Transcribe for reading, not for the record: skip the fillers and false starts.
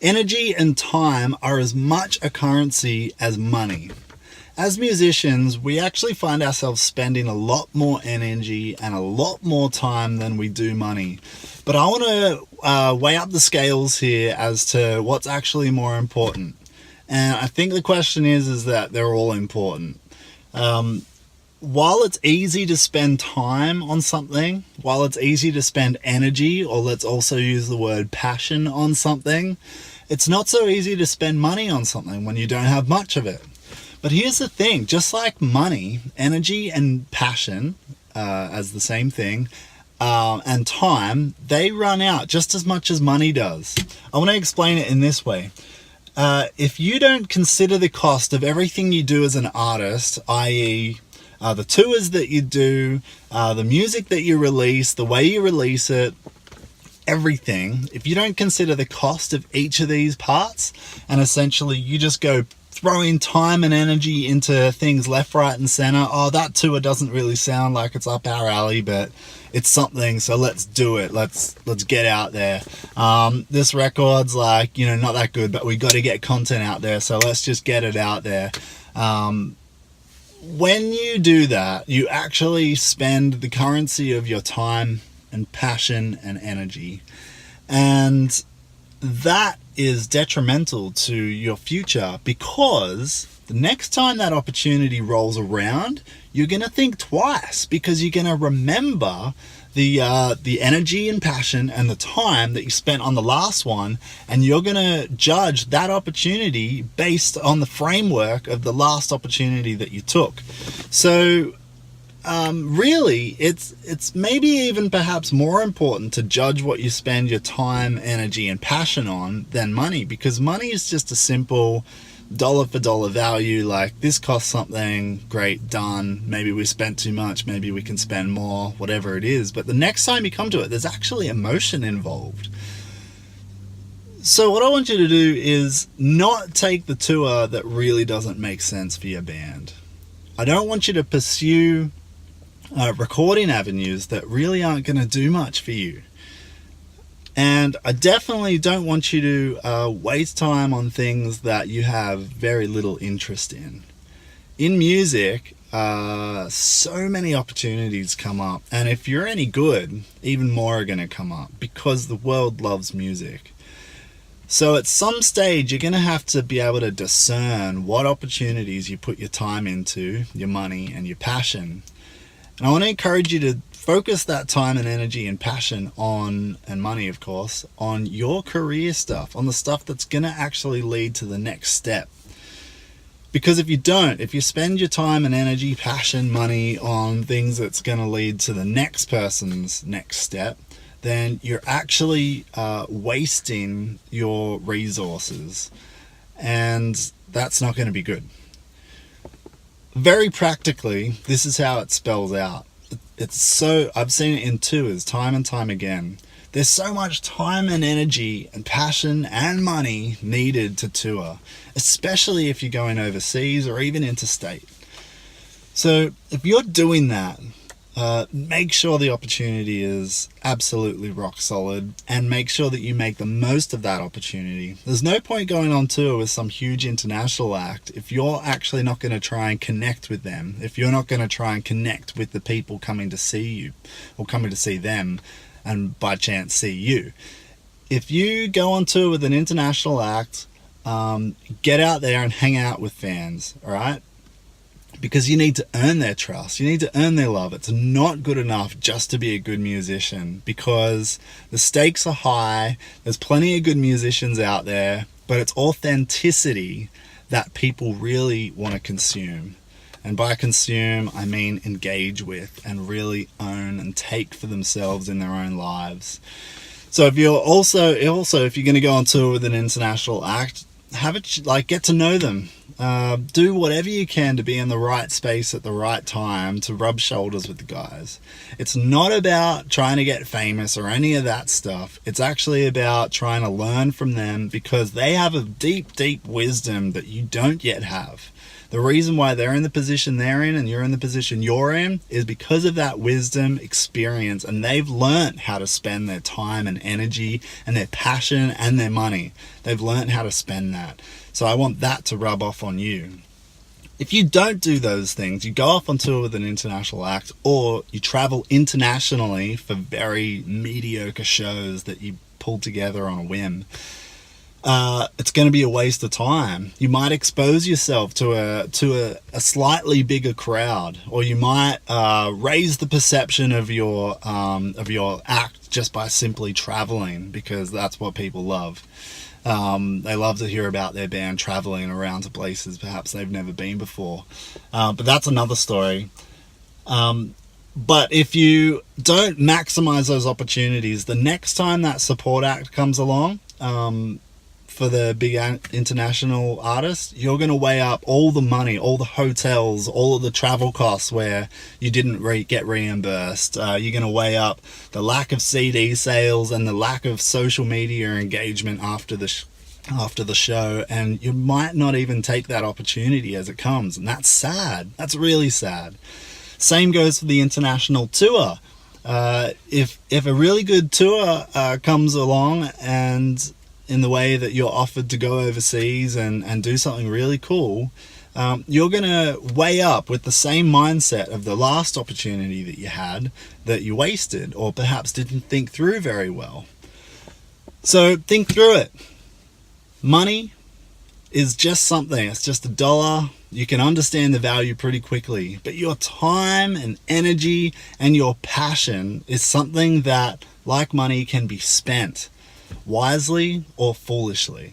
Energy and time are as much a currency as money. As musicians, we actually find ourselves spending a lot more energy and a lot more time than we do money. But I want to weigh up the scales here as to what's actually more important. And I think the question is that they're all important. While it's easy to spend time on something, while it's easy to spend energy, or let's also use the word passion on something, it's not so easy to spend money on something when you don't have much of it. But here's the thing, just like money, energy and passion, as the same thing, and time, they run out just as much as money does. I want to explain it in this way. If you don't consider the cost of everything you do as an artist, i.e., the tours that you do, the music that you release, the way you release it, everything, if you don't consider the cost of each of these parts, and essentially you just go throwing time and energy into things left, right, and center. Oh, that tour doesn't really sound like it's up our alley, but it's something, so let's do it. Let's get out there. This record's like, not that good, but we got to get content out there, so let's just get it out there. When you do that, you actually spend the currency of your time and passion and energy. And that is detrimental to your future, because the next time that opportunity rolls around, you're going to think twice, because you're going to remember the energy and passion and the time that you spent on the last one, and you're going to judge that opportunity based on the framework of the last opportunity that you took. So really, it's maybe even perhaps more important to judge what you spend your time, energy, and passion on than money, because money is just a simple dollar for dollar value. Like, this costs something, great, done. Maybe we spent too much, maybe we can spend more, whatever it is. But the next time you come to it, there's actually emotion involved. So what I want you to do is not take the tour that really doesn't make sense for your band. I don't want you to pursue recording avenues that really aren't going to do much for you. And I definitely don't want you to waste time on things that you have very little interest in. In music, so many opportunities come up, and if you're any good, even more are going to come up, because the world loves music. So at some stage, you're going to have to be able to discern what opportunities you put your time into, your money, and your passion. And I want to encourage you to focus that time and energy and passion on, and money of course, on your career stuff, on the stuff that's going to actually lead to the next step. Because if you don't, if you spend your time and energy, passion, money on things that's going to lead to the next person's next step, then you're actually wasting your resources. And that's not going to be good. Very practically, this is how it spells out. I've seen it in tours time and time again. There's so much time and energy and passion and money needed to tour, especially if you're going overseas or even interstate. So if you're doing that, make sure the opportunity is absolutely rock solid, and make sure that you make the most of that opportunity. There's no point going on tour with some huge international act if you're actually not going to try and connect with them, if you're not going to try and connect with the people coming to see you or coming to see them and by chance see you. If you go on tour with an international act, get out there and hang out with fans, all right? Because you need to earn their trust. You need to earn their love. It's not good enough just to be a good musician, because the stakes are high. There's plenty of good musicians out there, but it's authenticity that people really want to consume. And by consume, I mean engage with and really own and take for themselves in their own lives. So if you're if you're going to go on tour with an international act, get to know them. Do whatever you can to be in the right space at the right time to rub shoulders with the guys. It's not about trying to get famous or any of that stuff. It's actually about trying to learn from them, because they have a deep, deep wisdom that you don't yet have. The reason why they're in the position they're in and you're in the position you're in is because of that wisdom, experience, and they've learned how to spend their time and energy and their passion and their money. They've learned how to spend that. So I want that to rub off on you. If you don't do those things, you go off on tour with an international act, or you travel internationally for very mediocre shows that you pull together on a whim, it's going to be a waste of time. You might expose yourself to a slightly bigger crowd, or you might raise the perception of your act just by simply traveling, because that's what people love. They love to hear about their band traveling around to places perhaps they've never been before. But that's another story. But if you don't maximize those opportunities, the next time that support act comes along, for the big international artist, you're going to weigh up all the money, all the hotels, all of the travel costs where you didn't get reimbursed. You're going to weigh up the lack of CD sales and the lack of social media engagement after the show, and you might not even take that opportunity as it comes, and that's sad. That's really sad. Same goes for the international tour. If a really good tour comes along, and in the way that you're offered to go overseas and do something really cool, you're going to weigh up with the same mindset of the last opportunity that you had that you wasted, or perhaps didn't think through very well. So think through it. Money is just something. It's just $1. You can understand the value pretty quickly, but your time and energy and your passion is something that, like money, can be spent wisely or foolishly.